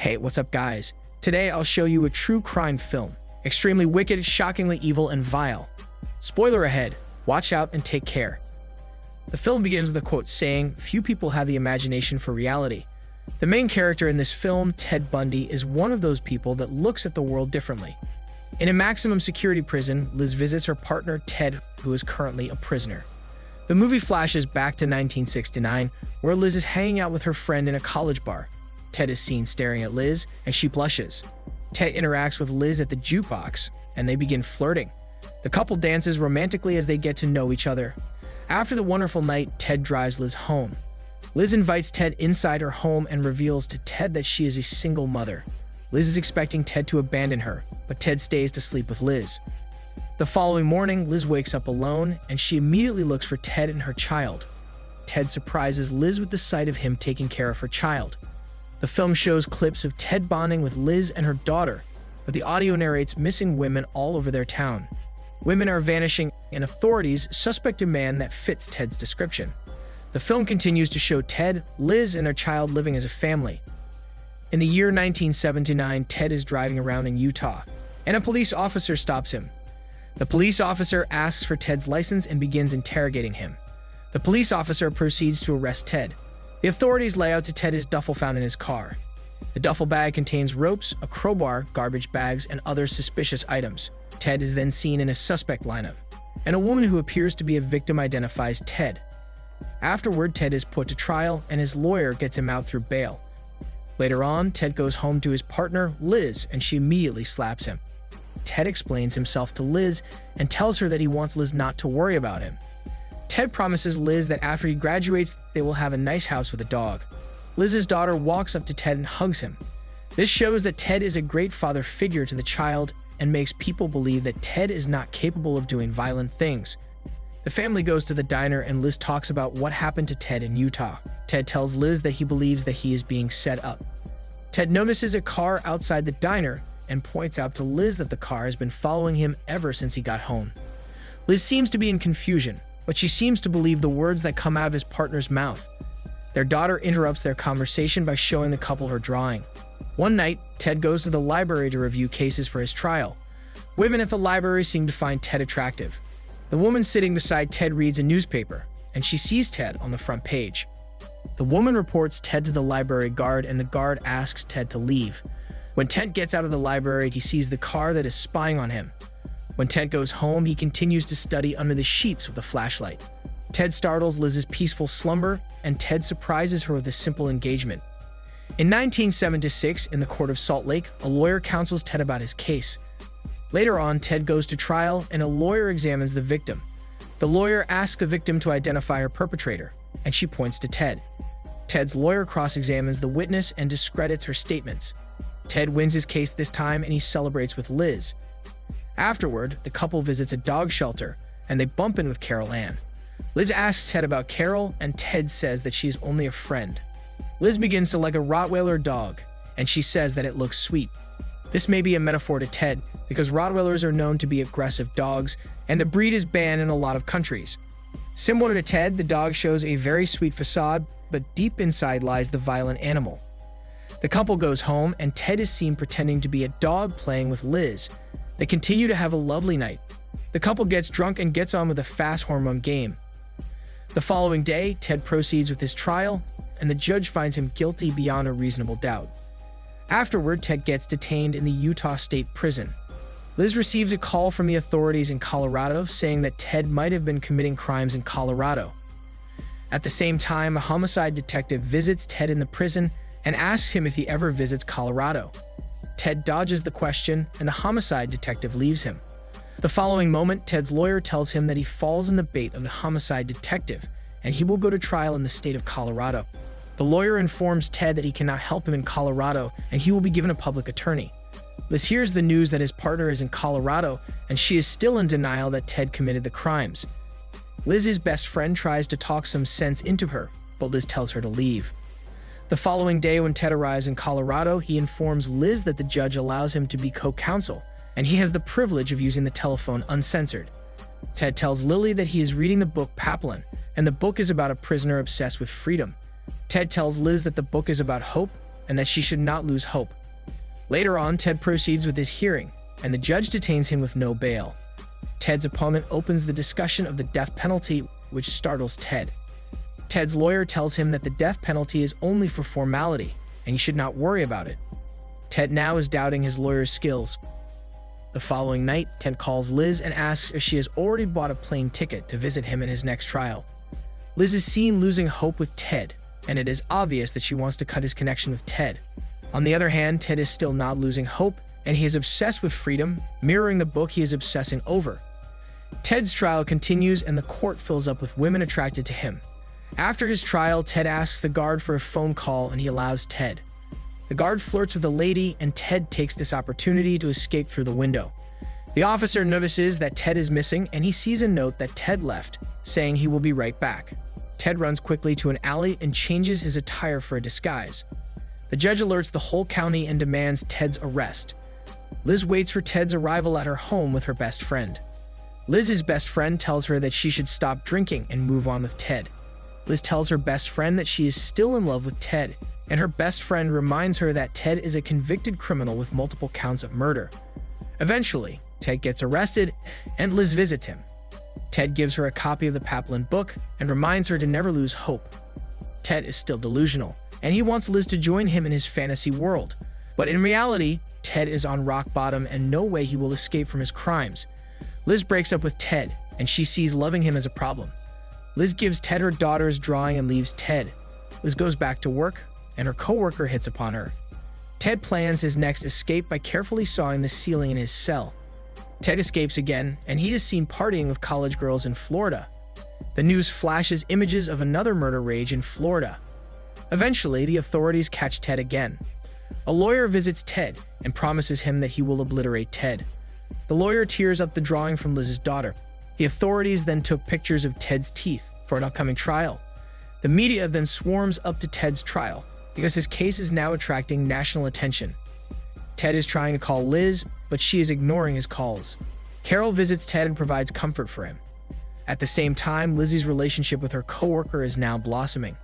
Hey, what's up guys? Today I'll show you a true crime film. Extremely wicked, shockingly evil, and vile. Spoiler ahead, watch out and take care. The film begins with a quote saying, "Few people have the imagination for reality." The main character in this film, Ted Bundy, is one of those people that looks at the world differently. In a maximum security prison, Liz visits her partner Ted, who is currently a prisoner. The movie flashes back to 1969, where Liz is hanging out with her friend in a college bar. Ted is seen staring at Liz, and she blushes. Ted interacts with Liz at the jukebox, and they begin flirting. The couple dances romantically as they get to know each other. After the wonderful night, Ted drives Liz home. Liz invites Ted inside her home and reveals to Ted that she is a single mother. Liz is expecting Ted to abandon her, but Ted stays to sleep with Liz. The following morning, Liz wakes up alone, and she immediately looks for Ted and her child. Ted surprises Liz with the sight of him taking care of her child. The film shows clips of Ted bonding with Liz and her daughter, but the audio narrates missing women all over their town. Women are vanishing, and authorities suspect a man that fits Ted's description. The film continues to show Ted, Liz, and their child living as a family. In the year 1979, Ted is driving around in Utah, and a police officer stops him. The police officer asks for Ted's license and begins interrogating him. The police officer proceeds to arrest Ted. The authorities lay out to Ted his duffel found in his car. The duffel bag contains ropes, a crowbar, garbage bags, and other suspicious items. Ted is then seen in a suspect lineup, and a woman who appears to be a victim identifies Ted. Afterward, Ted is put to trial, and his lawyer gets him out through bail. Later on, Ted goes home to his partner, Liz, and she immediately slaps him. Ted explains himself to Liz and tells her that he wants Liz not to worry about him. Ted promises Liz that after he graduates, they will have a nice house with a dog. Liz's daughter walks up to Ted and hugs him. This shows that Ted is a great father figure to the child and makes people believe that Ted is not capable of doing violent things. The family goes to the diner and Liz talks about what happened to Ted in Utah. Ted tells Liz that he believes that he is being set up. Ted notices a car outside the diner and points out to Liz that the car has been following him ever since he got home. Liz seems to be in confusion, but she seems to believe the words that come out of his partner's mouth. Their daughter interrupts their conversation by showing the couple her drawing. One night, Ted goes to the library to review cases for his trial. Women at the library seem to find Ted attractive. The woman sitting beside Ted reads a newspaper, and she sees Ted on the front page. The woman reports Ted to the library guard, and the guard asks Ted to leave. When Ted gets out of the library, he sees the car that is spying on him. When Ted goes home, he continues to study under the sheets with a flashlight. Ted startles Liz's peaceful slumber, and Ted surprises her with a simple engagement. In 1976, in the court of Salt Lake, a lawyer counsels Ted about his case. Later on, Ted goes to trial, and a lawyer examines the victim. The lawyer asks the victim to identify her perpetrator, and she points to Ted. Ted's lawyer cross-examines the witness and discredits her statements. Ted wins his case this time, and he celebrates with Liz. Afterward, the couple visits a dog shelter, and they bump in with Carol Ann. Liz asks Ted about Carol, and Ted says that she is only a friend. Liz begins to like a Rottweiler dog, and she says that it looks sweet. This may be a metaphor to Ted, because Rottweilers are known to be aggressive dogs, and the breed is banned in a lot of countries. Similar to Ted, the dog shows a very sweet facade, but deep inside lies the violent animal. The couple goes home, and Ted is seen pretending to be a dog playing with Liz. They continue to have a lovely night. The couple gets drunk and gets on with a fast hormone game. The following day, Ted proceeds with his trial, and the judge finds him guilty beyond a reasonable doubt. Afterward, Ted gets detained in the Utah State Prison. Liz receives a call from the authorities in Colorado saying that Ted might have been committing crimes in Colorado. At the same time, a homicide detective visits Ted in the prison and asks him if he ever visits Colorado. Ted dodges the question, and the homicide detective leaves him. The following moment, Ted's lawyer tells him that he falls in the bait of the homicide detective, and he will go to trial in the state of Colorado. The lawyer informs Ted that he cannot help him in Colorado, and he will be given a public attorney. Liz hears the news that his partner is in Colorado, and she is still in denial that Ted committed the crimes. Liz's best friend tries to talk some sense into her, but Liz tells her to leave. The following day, when Ted arrives in Colorado, he informs Liz that the judge allows him to be co-counsel, and he has the privilege of using the telephone uncensored. Ted tells Lily that he is reading the book Papillon, and the book is about a prisoner obsessed with freedom. Ted tells Liz that the book is about hope, and that she should not lose hope. Later on, Ted proceeds with his hearing, and the judge detains him with no bail. Ted's opponent opens the discussion of the death penalty, which startles Ted. Ted's lawyer tells him that the death penalty is only for formality, and he should not worry about it. Ted now is doubting his lawyer's skills. The following night, Ted calls Liz and asks if she has already bought a plane ticket to visit him in his next trial. Liz is seen losing hope with Ted, and it is obvious that she wants to cut his connection with Ted. On the other hand, Ted is still not losing hope, and he is obsessed with freedom, mirroring the book he is obsessing over. Ted's trial continues, and the court fills up with women attracted to him. After his trial, Ted asks the guard for a phone call, and he allows Ted. The guard flirts with a lady, and Ted takes this opportunity to escape through the window. The officer notices that Ted is missing, and he sees a note that Ted left, saying he will be right back. Ted runs quickly to an alley and changes his attire for a disguise. The judge alerts the whole county and demands Ted's arrest. Liz waits for Ted's arrival at her home with her best friend. Liz's best friend tells her that she should stop drinking and move on with Ted. Liz tells her best friend that she is still in love with Ted, and her best friend reminds her that Ted is a convicted criminal with multiple counts of murder. Eventually, Ted gets arrested, and Liz visits him. Ted gives her a copy of the Paplin book and reminds her to never lose hope. Ted is still delusional, and he wants Liz to join him in his fantasy world. But in reality, Ted is on rock bottom and no way he will escape from his crimes. Liz breaks up with Ted, and she sees loving him as a problem. Liz gives Ted her daughter's drawing and leaves Ted. Liz goes back to work, and her coworker hits upon her. Ted plans his next escape by carefully sawing the ceiling in his cell. Ted escapes again, and he is seen partying with college girls in Florida. The news flashes images of another murder rage in Florida. Eventually, the authorities catch Ted again. A lawyer visits Ted and promises him that he will obliterate Ted. The lawyer tears up the drawing from Liz's daughter. The authorities then took pictures of Ted's teeth for an upcoming trial. The media then swarms up to Ted's trial because his case is now attracting national attention. Ted is trying to call Liz, but she is ignoring his calls. Carol visits Ted and provides comfort for him. At the same time, Lizzie's relationship with her coworker is now blossoming.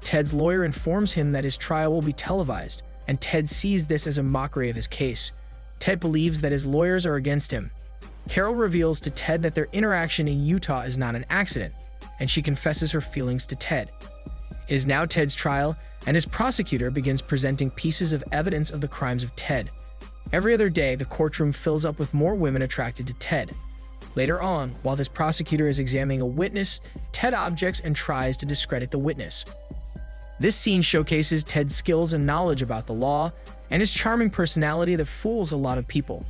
Ted's lawyer informs him that his trial will be televised, and Ted sees this as a mockery of his case. Ted believes that his lawyers are against him. Carol reveals to Ted that their interaction in Utah is not an accident, and she confesses her feelings to Ted. It is now Ted's trial, and his prosecutor begins presenting pieces of evidence of the crimes of Ted. Every other day, the courtroom fills up with more women attracted to Ted. Later on, while this prosecutor is examining a witness, Ted objects and tries to discredit the witness. This scene showcases Ted's skills and knowledge about the law, and his charming personality that fools a lot of people.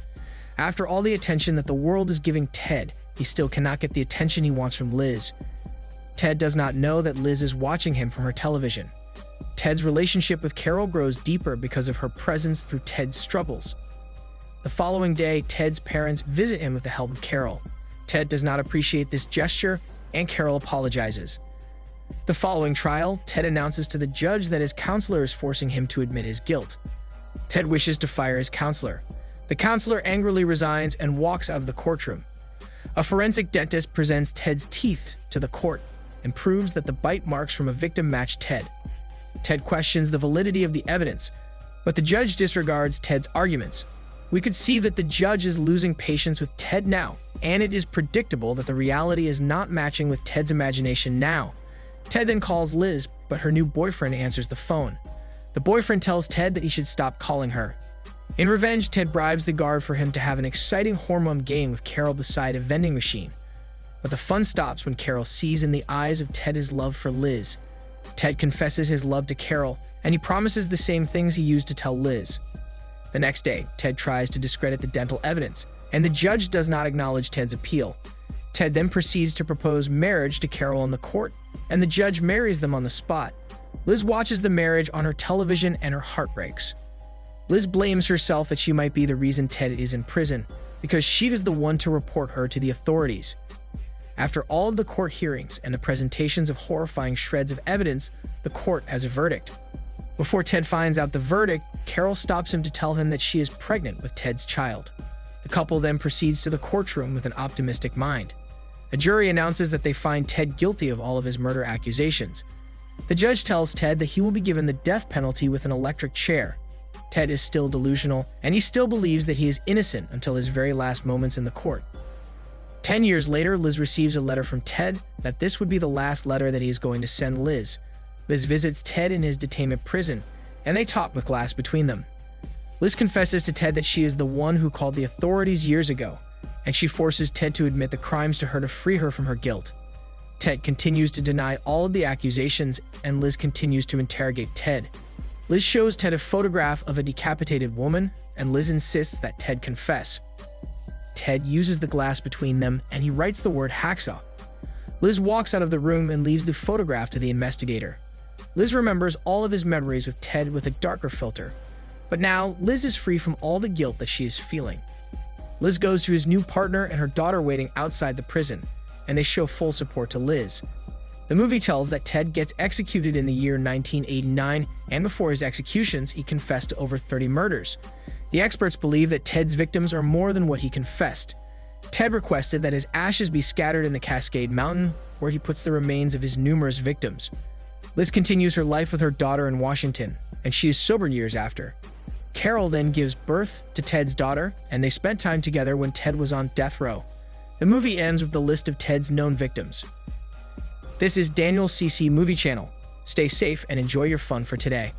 After all the attention that the world is giving Ted, he still cannot get the attention he wants from Liz. Ted does not know that Liz is watching him from her television. Ted's relationship with Carol grows deeper because of her presence through Ted's struggles. The following day, Ted's parents visit him with the help of Carol. Ted does not appreciate this gesture, and Carol apologizes. The following trial, Ted announces to the judge that his counselor is forcing him to admit his guilt. Ted wishes to fire his counselor. The counselor angrily resigns and walks out of the courtroom. A forensic dentist presents Ted's teeth to the court and proves that the bite marks from a victim match Ted. Ted questions the validity of the evidence, but the judge disregards Ted's arguments. We could see that the judge is losing patience with Ted now, and it is predictable that the reality is not matching with Ted's imagination now. Ted then calls Liz, but her new boyfriend answers the phone. The boyfriend tells Ted that he should stop calling her. In revenge, Ted bribes the guard for him to have an exciting hormone game with Carol beside a vending machine. But the fun stops when Carol sees in the eyes of Ted his love for Liz. Ted confesses his love to Carol, and he promises the same things he used to tell Liz. The next day, Ted tries to discredit the dental evidence, and the judge does not acknowledge Ted's appeal. Ted then proceeds to propose marriage to Carol in the court, and the judge marries them on the spot. Liz watches the marriage on her television and her heart breaks. Liz blames herself that she might be the reason Ted is in prison, because she was the one to report her to the authorities. After all of the court hearings and the presentations of horrifying shreds of evidence, the court has a verdict. Before Ted finds out the verdict, Carol stops him to tell him that she is pregnant with Ted's child. The couple then proceeds to the courtroom with an optimistic mind. A jury announces that they find Ted guilty of all of his murder accusations. The judge tells Ted that he will be given the death penalty with an electric chair. Ted is still delusional, and he still believes that he is innocent until his very last moments in the court. 10 years later, Liz receives a letter from Ted that this would be the last letter that he is going to send Liz. Liz visits Ted in his detainment prison, and they talk with glass between them. Liz confesses to Ted that she is the one who called the authorities years ago, and she forces Ted to admit the crimes to her to free her from her guilt. Ted continues to deny all of the accusations, and Liz continues to interrogate Ted. Liz shows Ted a photograph of a decapitated woman, and Liz insists that Ted confess. Ted uses the glass between them, and he writes the word hacksaw. Liz walks out of the room and leaves the photograph to the investigator. Liz remembers all of his memories with Ted with a darker filter. But now, Liz is free from all the guilt that she is feeling. Liz goes to his new partner and her daughter waiting outside the prison, and they show full support to Liz. The movie tells that Ted gets executed in the year 1989, and before his executions, he confessed to over 30 murders. The experts believe that Ted's victims are more than what he confessed. Ted requested that his ashes be scattered in the Cascade Mountain, where he puts the remains of his numerous victims. Liz continues her life with her daughter in Washington, and she is sober years after. Carol then gives birth to Ted's daughter, and they spent time together when Ted was on death row. The movie ends with the list of Ted's known victims. This is Daniel CC Movie Channel. Stay safe and enjoy your fun for today.